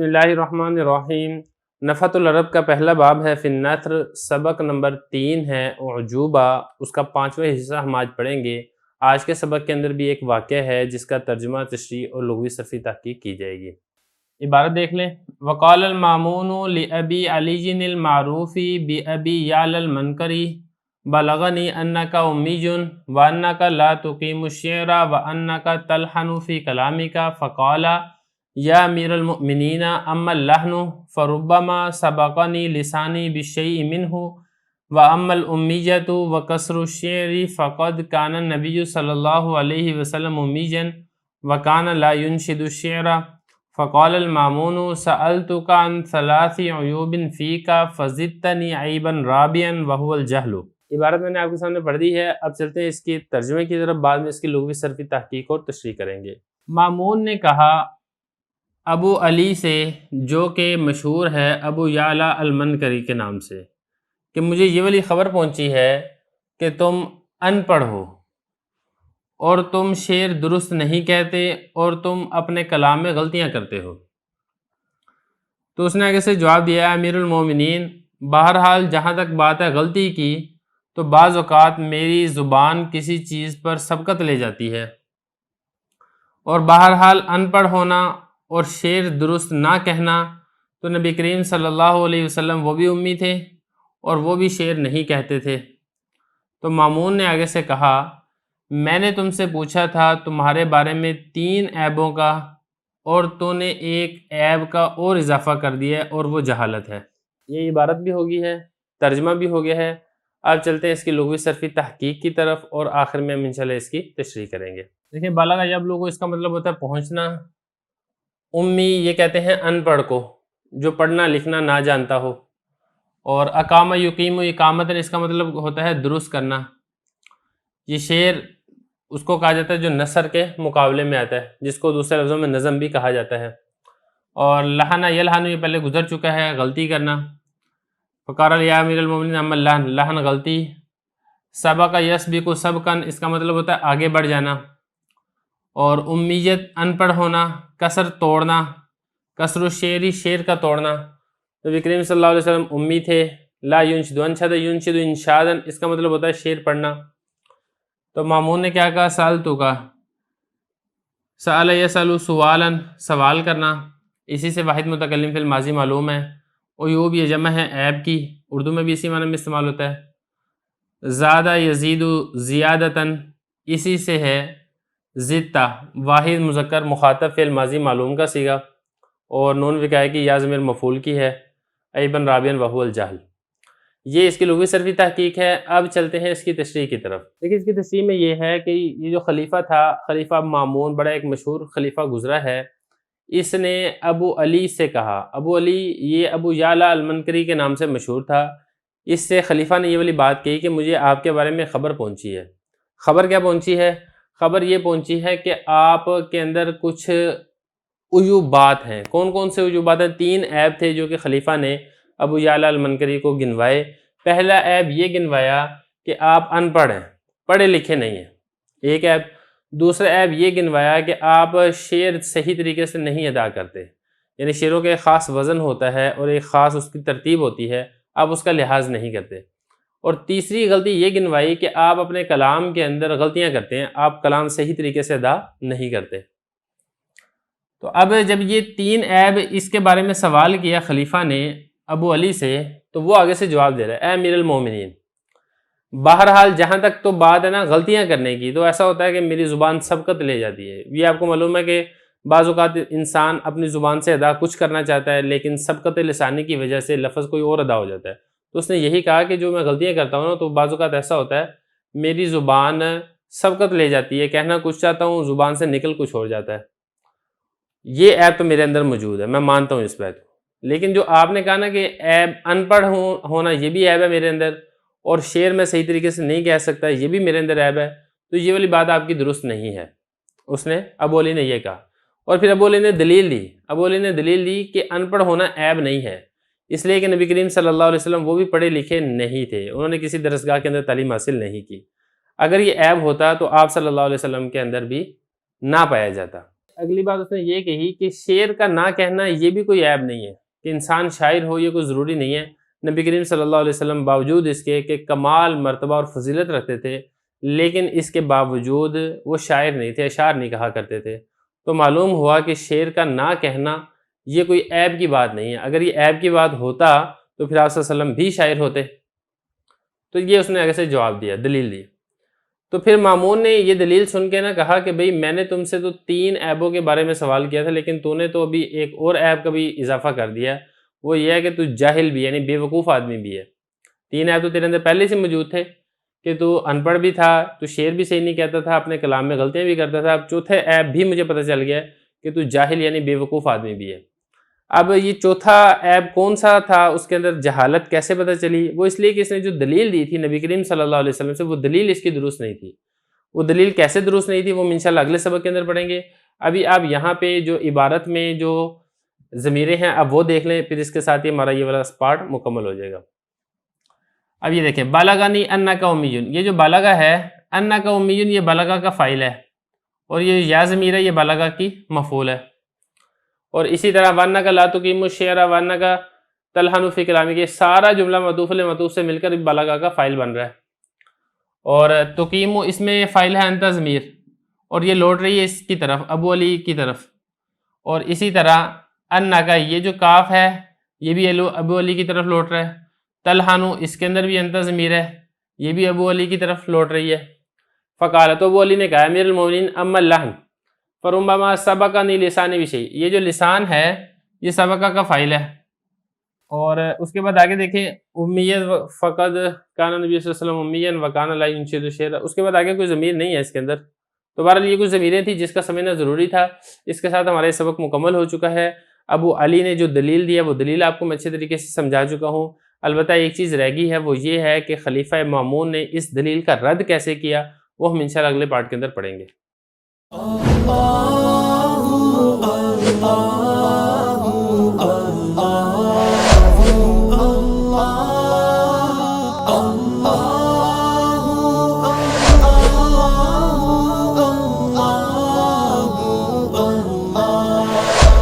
بسم اللہ الرحمن الرحیم۔ نفحۃ العرب کا پہلا باب ہے فی النثر، سبق نمبر 3 ہے اعجوبہ، اس کا 5واں حصہ ہم آج پڑھیں گے۔ آج کے سبق کے اندر بھی ایک واقعہ ہے جس کا ترجمہ، تشریح اور لغوی صرفی تحقیق کی جائے گی۔ عبارت دیکھ لیں۔ وقال المامون لأبی علی المعروف بأبی یعلی المنکری بلغنی انک امیج وانک لا تقیم الشعر وانک تلحن فی کلامک فقال یا امیر المؤمنین اما اللحن فربما سبقنی لسانی بالشیء منہ واما الامیجۃ وکسر الشعر فقد کان النبی صلی اللہ علیہ وسلم امیجا وکان لا ینشد الشعر فقال المامون سألتک عن 3 عیوب فیک فزدتنی عیبا رابعا وهو الجہل۔ عبارت میں نے آپ کے سامنے پڑھ دی ہے، اب چلتے ہیں اس کی ترجمے کی طرف، بعد میں اس کی لغوی صرفی تحقیق اور تشریح کریں گے۔ مامون نے کہا ابو علی سے، جو کہ مشہور ہے ابو یعلی المنکری کے نام سے، کہ مجھے یہ والی خبر پہنچی ہے کہ تم ان پڑھ ہو اور تم شعر درست نہیں کہتے اور تم اپنے کلام میں غلطیاں کرتے ہو۔ تو اس نے آگے سے جواب دیا، امیر المومنین، بہرحال جہاں تک بات ہے غلطی کی، تو بعض اوقات میری زبان کسی چیز پر سبقت لے جاتی ہے، اور بہرحال ان پڑھ ہونا اور شعر درست نہ کہنا، تو نبی کریم صلی اللہ علیہ وسلم وہ بھی امی تھے اور وہ بھی شعر نہیں کہتے تھے۔ تو مامون نے آگے سے کہا، میں نے تم سے پوچھا تھا تمہارے بارے میں 3 عیبوں کا، اور تو نے ایک عیب کا اور اضافہ کر دیا اور وہ جہالت ہے۔ یہ عبارت بھی ہو گئی ہے، ترجمہ بھی ہو گیا ہے۔ اب چلتے ہیں اس کی لغوی صرفی تحقیق کی طرف، اور آخر میں ہم انشاءاللہ اس کی تشریح کریں گے۔ دیکھیں، بالغ جب لوگوں، اس کا مطلب ہوتا ہے پہنچنا۔ امی یہ کہتے ہیں ان پڑھ کو، جو پڑھنا لکھنا نہ جانتا ہو، اور اقامہ یقیم و اقامتاً، اس کا مطلب ہوتا ہے درست کرنا۔ یہ شعر اس کو کہا جاتا ہے جو نثر کے مقابلے میں آتا ہے، جس کو دوسرے لفظوں میں نظم بھی کہا جاتا ہے۔ اور لحن یلحن، یہ پہلے گزر چکا ہے، غلطی کرنا۔ فقال یا امیر المومنین اما اللحن، لحن غلطی۔ سبق یسبق سبقاً، اس کا مطلب ہوتا ہے آگے بڑھ جانا۔ اور امیت، ان پڑھ ہونا۔ کسر، توڑنا۔ کسر الشعری، شعر کا توڑنا۔ نبی کریم صلی اللہ علیہ وسلم امی تھے۔ لا ینشد، انشد ینشد انشاداً، اس کا مطلب ہوتا ہے شعر پڑھنا۔ تو مامون نے کیا کہا، سألتو کا، سأل یسأل سوالاً، سوال کرنا۔ اسی سے واحد متکلم فی الماضی معلوم ہے۔ عیوب یہ جمع ہے عیب کی، اردو میں بھی اسی معنی میں استعمال ہوتا ہے۔ زادہ یزید زیادتاً، اسی سے ہے زدتا، واحد مذکر مخاطب فعل ماضی معلوم کا صیغہ، اور نون وقایہ کی یا ضمیر مفعول کی ہے۔ عیباً رابعاً وہو الجہل۔ یہ اس کی لغوی صرفی تحقیق ہے۔ اب چلتے ہیں اس کی تشریح کی طرف۔ دیکھیں، اس کی تشریح میں یہ ہے کہ یہ جو خلیفہ تھا، خلیفہ مامون، بڑا ایک مشہور خلیفہ گزرا ہے، اس نے ابو علی سے کہا۔ ابو علی یہ ابو یعلی المنکری کے نام سے مشہور تھا۔ اس سے خلیفہ نے یہ والی بات کہی کہ مجھے آپ کے بارے میں خبر پہنچی ہے۔ خبر کیا پہنچی ہے؟ خبر یہ پہنچی ہے کہ آپ کے اندر کچھ عیوبات ہیں۔ کون کون سے عیوبات ہیں؟ 3 عیب تھے جو کہ خلیفہ نے ابو یعلی المنکری کو گنوائے۔ پہلا عیب یہ گنوایا کہ آپ ان پڑھ ہیں، پڑھے لکھے نہیں ہیں، ایک عیب۔ دوسرا عیب یہ گنوایا کہ آپ شعر صحیح طریقے سے نہیں ادا کرتے، یعنی شعروں کا ایک خاص وزن ہوتا ہے اور ایک خاص اس کی ترتیب ہوتی ہے، آپ اس کا لحاظ نہیں کرتے۔ اور تیسری غلطی یہ گنوائی کہ آپ اپنے کلام کے اندر غلطیاں کرتے ہیں، آپ کلام صحیح طریقے سے ادا نہیں کرتے۔ تو اب جب یہ 3 عیب اس کے بارے میں سوال کیا خلیفہ نے ابو علی سے، تو وہ آگے سے جواب دے رہا ہے، اے امیر المومنین، بہرحال جہاں تک تو بات ہے نا غلطیاں کرنے کی، تو ایسا ہوتا ہے کہ میری زبان سبقت لے جاتی ہے۔ یہ آپ کو معلوم ہے کہ بعض اوقات انسان اپنی زبان سے ادا کچھ کرنا چاہتا ہے، لیکن سبقت لسانی کی وجہ سے لفظ کوئی اور ادا ہو جاتا ہے۔ تو اس نے یہی کہا کہ جو میں غلطیاں کرتا ہوں نا، تو بعض اوقات ایسا ہوتا ہے میری زبان سبقت لے جاتی ہے، کہنا کچھ چاہتا ہوں، زبان سے نکل کچھ اور جاتا ہے۔ یہ عیب تو میرے اندر موجود ہے، میں مانتا ہوں اس بات کو۔ لیکن جو آپ نے کہا نا کہ عیب ان پڑھ ہونا، یہ بھی عیب ہے میرے اندر، اور شعر میں صحیح طریقے سے نہیں کہہ سکتا، یہ بھی میرے اندر عیب ہے، تو یہ والی بات آپ کی درست نہیں ہے۔ اس نے، ابو علی نے یہ کہا، اور پھر ابو علی نے دلیل دی۔ ابو علی نے دلیل دی کہ ان پڑھ ہونا عیب نہیں ہے، اس لیے کہ نبی کریم صلی اللہ علیہ وسلم وہ بھی پڑھے لکھے نہیں تھے، انہوں نے کسی درسگاہ کے اندر تعلیم حاصل نہیں کی۔ اگر یہ عیب ہوتا تو آپ صلی اللہ علیہ وسلم کے اندر بھی نہ پایا جاتا۔ اگلی بات اس نے یہ کہی کہ شعر کا نہ کہنا یہ بھی کوئی عیب نہیں ہے کہ انسان شاعر ہو، یہ کوئی ضروری نہیں ہے۔ نبی کریم صلی اللہ علیہ وسلم باوجود اس کے کہ کمال مرتبہ اور فضیلت رکھتے تھے، لیکن اس کے باوجود وہ شاعر نہیں تھے، اشعار نہیں کہا کرتے تھے۔ تو معلوم ہوا کہ شعر کا نہ کہنا یہ کوئی عیب کی بات نہیں ہے۔ اگر یہ عیب کی بات ہوتا تو پھر آپ صلی اللہ علیہ وسلم بھی شاعر ہوتے۔ تو یہ اس نے ایسے جواب دیا، دلیل دی۔ تو پھر مامون نے یہ دلیل سن کے نہ کہا کہ بھئی میں نے تم سے تو 3 عیبوں کے بارے میں سوال کیا تھا، لیکن تو نے تو ابھی ایک اور عیب کا بھی اضافہ کر دیا، وہ یہ ہے کہ تو جاہل بھی یعنی بے وقوف آدمی بھی ہے۔ 3 عیب تو تیرے اندر پہلے سے موجود تھے کہ تو ان پڑھ بھی تھا، تو شعر بھی صحیح نہیں کہتا تھا، اپنے کلام میں غلطیاں بھی کرتا تھا۔ اب چوتھے عیب بھی مجھے پتہ چل گیا کہ تو جاہل یعنی بے وقوف آدمی بھی ہے۔ اب یہ چوتھا عیب کون سا تھا، اس کے اندر جہالت کیسے پتہ چلی؟ وہ اس لیے کہ اس نے جو دلیل دی تھی نبی کریم صلی اللہ علیہ وسلم سے، وہ دلیل اس کی درست نہیں تھی۔ وہ دلیل کیسے درست نہیں تھی وہ ہم انشاءاللہ اگلے سبق کے اندر پڑھیں گے۔ ابھی آپ یہاں پہ جو عبارت میں جو ضمیریں ہیں اب وہ دیکھ لیں، پھر اس کے ساتھ ہی ہمارا یہ والا پارٹ مکمل ہو جائے گا۔ اب یہ دیکھیں، بالغنی انک امیون، یہ جو بالغہ ہے انک امیون، یہ بالغہ کا فاعل ہے، اور یہ یا ضمیر ہے، یہ بالغہ کی مفعول ہے۔ اور اسی طرح وانک لا تقیم الشعر وانک تلحن فی کلامک، یہ سارا جملہ معطوف معطوف سے مل کر بالغہ کا فاعل بن رہا ہے۔ اور تقیم اس میں فاعل ہے انت ضمیر، اور یہ لوٹ رہی ہے اس کی طرف، ابو علی کی طرف۔ اور اسی طرح انکا، یہ جو کاف ہے یہ بھی ابو علی کی طرف لوٹ رہا ہے۔ تلحنو، اس کے اندر بھی انت ضمیر ہے، یہ بھی ابو علی کی طرف لوٹ رہی ہے۔ فقال، تو ابو علی نے کہا امیر المومنین اما اللحن فربما سبقنی لسانی بشیء، یہ جو لسان ہے یہ سبقہ کا فاعل ہے۔ اور اس کے بعد آگے دیکھیں، امیت فقد کان نبی صلی اللہ علیہ وسلم امیًا وکان لا ینشد الشعر، اس کے بعد آگے کوئی ضمیر نہیں ہے اس کے اندر۔ تو بہرحال یہ کچھ ضمیریں تھیں جس کا سمجھنا ضروری تھا۔ اس کے ساتھ ہمارا یہ سبق مکمل ہو چکا ہے۔ ابو علی نے جو دلیل دی ہے وہ دلیل آپ کو میں اچھے طریقے سے سمجھا چکا ہوں۔ البتہ ایک چیز رہ گئی ہے، وہ یہ ہے کہ خلیفہ مامون نے اس دلیل کا رد کیسے کیا، وہ ہم انشاءاللہ اگلے پارٹ کے اندر پڑھیں گے۔